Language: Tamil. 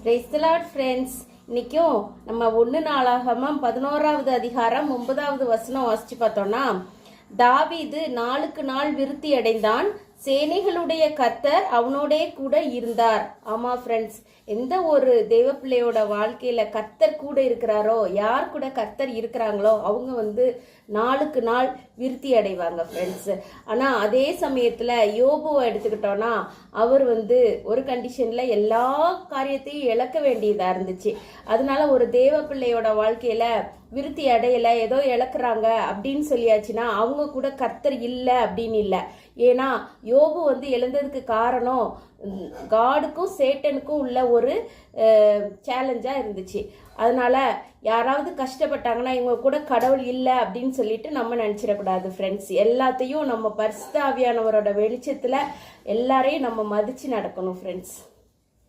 Praise the Lord friends. இன்னைக்கும் நம்ம 1 நாளாகமம் 11வது அதிகாரம் 9வது வசனம் வாசிச்சு பார்த்தோம்னா, தாவீது நாளுக்கு நாள் விருத்தி அடைந்தான், சேனைகளுடைய கர்த்தர் அவனோடே கூட இருந்தார். ஆமா ஃப்ரெண்ட்ஸ், எந்த ஒரு தெய்வ பிள்ளையோட வாழ்க்கையில கர்த்தர் கூட இருக்கிறாரோ, யார் கூட கர்த்தர் இருக்கிறாங்களோ அவங்க நாளுக்கு நாள் விருத்தி அடைவாங்க ஃப்ரெண்ட்ஸ். ஆனா அதே சமயத்துல யோபுவை எடுத்துக்கிட்டோம்னா, அவர் ஒரு கண்டிஷன்ல எல்லா காரியத்தையும் இழக்க வேண்டியதா இருந்துச்சு. அதனால ஒரு தேவ பிள்ளையோட வாழ்க்கையில விருத்தி அடையல, ஏதோ இழக்குறாங்க அப்படின்னு சொல்லியாச்சுன்னா அவங்க கூட கர்த்தர் இல்லை அப்படின்னு இல்லை. ஏன்னா யோபு இழந்ததுக்கு காரணம் காடுக்கும் சேட்டனுக்கும் உள்ள ஒரு சேலஞ்சா இருந்துச்சு. அதனால யாராவது கஷ்டப்பட்டாங்கன்னா இவங்க கூட கடவுள் இல்லை அப்படின்னு சொல்லிட்டு நம்ம நினைச்சிடக்கூடாது ஃப்ரெண்ட்ஸ். எல்லாத்தையும் நம்ம பரிசுத்த ஆவியானவரோட வெளிச்சத்துல எல்லாரையும் நம்ம மதிச்சு நடக்கணும் ஃப்ரெண்ட்ஸ்.